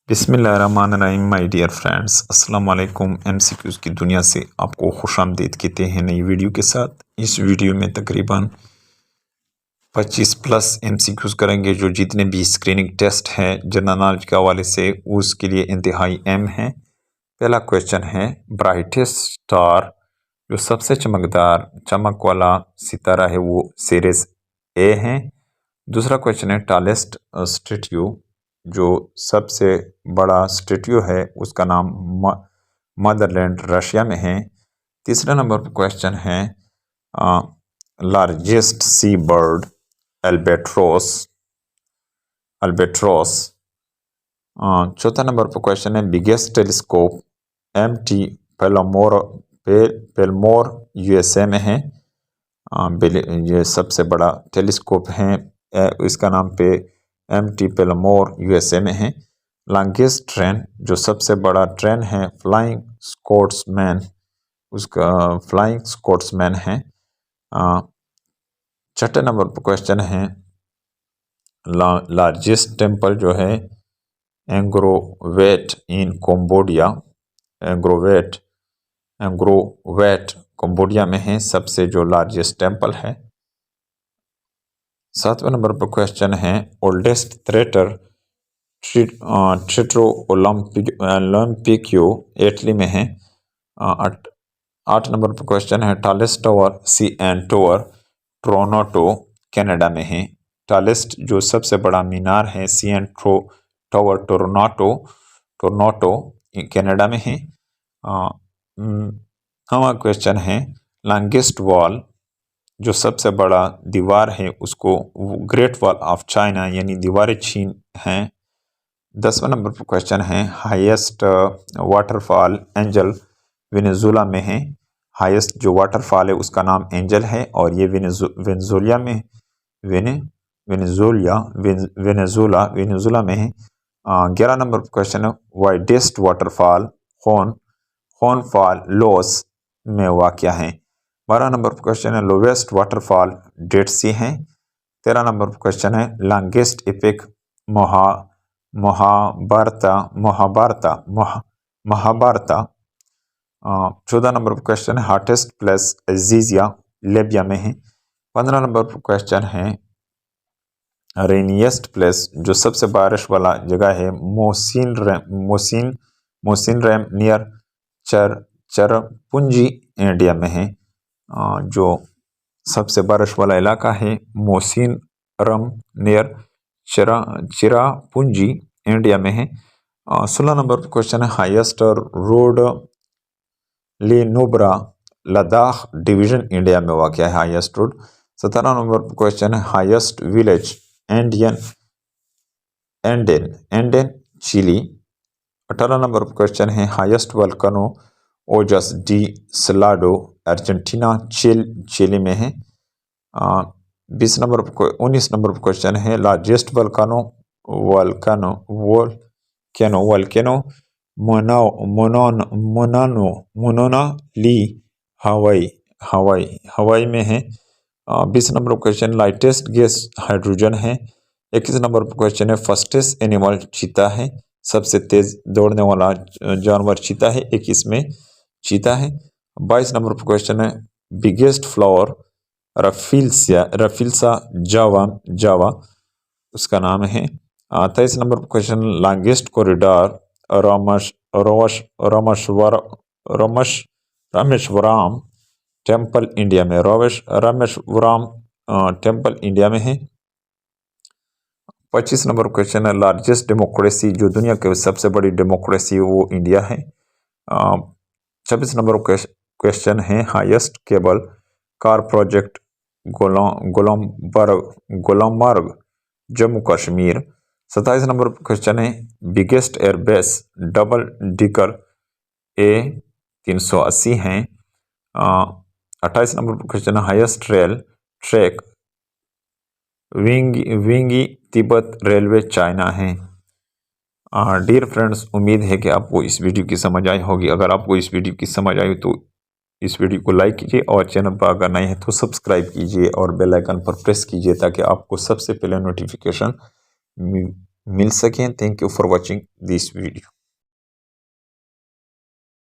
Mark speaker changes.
Speaker 1: बिस्मिल्लाहिर्रहमानिर्रहीम my dear friends, अस्सलाम वालेकुम। एमसीक्यूज़ की दुनिया से आपको खुशामदीद कहते हैं नई वीडियो के साथ। इस वीडियो में तकरीबन 25 प्लस एमसीक्यूज़ करेंगे। जो जितने भी स्क्रीनिंग टेस्ट हैं जनरल नॉलेज के हवाले से उसके लिए इंतहाई अहम है। पहला क्वेश्चन है, ब्राइटेस्ट स्टार जो सबसे चमकदार चमक वाला सितारा है वो सीरीज ए है। दूसरा क्वेश्चन है, टॉलेस्ट स्टेट्यू जो सबसे बड़ा स्टेट्यू है उसका नाम मदरलैंड रशिया में है। तीसरा नंबर पर क्वेश्चन है, लार्जेस्ट सी बर्ड अल्बेट्रोस अल्बेट्रोस। चौथा नंबर पर क्वेश्चन है, बिगेस्ट टेलीस्कोप एमटी पेलमोर यूएसए में है। ये सबसे बड़ा टेलीस्कोप है, इसका नाम पे एमटी पेलमोर यूएसए में है। लॉन्गेस्ट ट्रेन जो सबसे बड़ा ट्रेन है फ्लाइंग स्कॉट्समैन, उसका फ्लाइंग स्कॉट्समैन है। छठे नंबर पर क्वेश्चन है, लार्जेस्ट टेम्पल जो है एंग्रोवेट इन कंबोडिया, एंग्रोवेट कंबोडिया में है, सबसे जो लार्जेस्ट टेम्पल है। सातवें नंबर पर क्वेश्चन है, ओल्डेस्ट थ्रेटर ट्रेट्रो ओलंपिक्यो इटली में है। 8 नंबर पर क्वेश्चन है, tallest tower CN tower Toronto Canada में है। टॉलेस्ट जो सबसे बड़ा मीनार है CN टावर टोरंटो कनाडा में है। नवा क्वेश्चन है, लॉन्गेस्ट वॉल जो सबसे बड़ा दीवार है उसको ग्रेट वॉल ऑफ चाइना यानी दीवार चीन है। 10वां नंबर पर क्वेश्चन है, हाईएस्ट वाटरफॉल एंजल वेनेजुला में है। हाईएस्ट जो वाटरफॉल है उसका नाम एंजल है और ये वेनेजुला में वेनेजुला में है। 11 नंबर पर क्वेश्चन है, widest waterfall horn fall loss में वाक़या है। 12 नंबर पर क्वेश्चन है, लोवेस्ट वाटरफॉल डेड सी है। 13 नंबर पर क्वेश्चन है, लॉन्गेस्ट एपिक महाभारता। 14 नंबर पर क्वेश्चन है, हॉटेस्ट प्लेस अजीजिया लीबिया में है। 15 नंबर पर क्वेश्चन है, रेनिएस्ट प्लेस जो सबसे बारिश वाला जगह है मोसिन रैम नियर चरपुंजी इंडिया में है। जो सबसे बारिश वाला इलाका है मोसिन रम नियर चिरापुंजी इंडिया में है। 16 नंबर पर क्वेश्चन है, highest road Nubra Ladakh division India में वाक़या है हाईएस्ट रोड। 17 नंबर पर क्वेश्चन है, हाईएस्ट विलेज एंडेन चिली। 18 नंबर पर क्वेश्चन है, हाईएस्ट वोल्केनो ओजस डी सलाडो अर्जेंटीना चिली में है। 19 नंबर पर क्वेश्चन है, लार्जेस्ट वोल्केनो मोनानो ली हवाई में है। 20 नंबर पर क्वेश्चन, लाइटेस्ट गैस हाइड्रोजन है। 21 नंबर पर क्वेश्चन है, फास्टेस्ट एनिमल चीता है, सबसे तेज दौड़ने वाला जानवर चीता है, 21 में चीता है। 22 नंबर पर क्वेश्चन है, बिगेस्ट फ्लावर रफिल्सा जावा उसका नाम है। 23 नंबर पर question, longest corridor Rameswaram temple India में रामेश्वरम टेम्पल इंडिया में है। 25 नंबर क्वेश्चन है, लार्जेस्ट डेमोक्रेसी जो दुनिया की सबसे बड़ी डेमोक्रेसी वो इंडिया है। 26 नंबर क्वेश्चन है, highest cable car project Gulmarg Jammu Kashmir. 27 number question है, biggest airbase double decker A380 हैं। 28 नंबर क्वेश्चन है, हाईएस्ट रेल ट्रैक विंगी तिब्बत रेलवे चाइना है। डियर फ्रेंड्स, उम्मीद है कि आपको इस वीडियो की समझ आई होगी। अगर आपको इस वीडियो की समझ आई तो इस वीडियो को लाइक कीजिए और चैनल पर अगर नए हैं तो सब्सक्राइब कीजिए और बेल आइकन पर प्रेस कीजिए ताकि आपको सबसे पहले नोटिफिकेशन मिल सकें। Thank you for watching this video.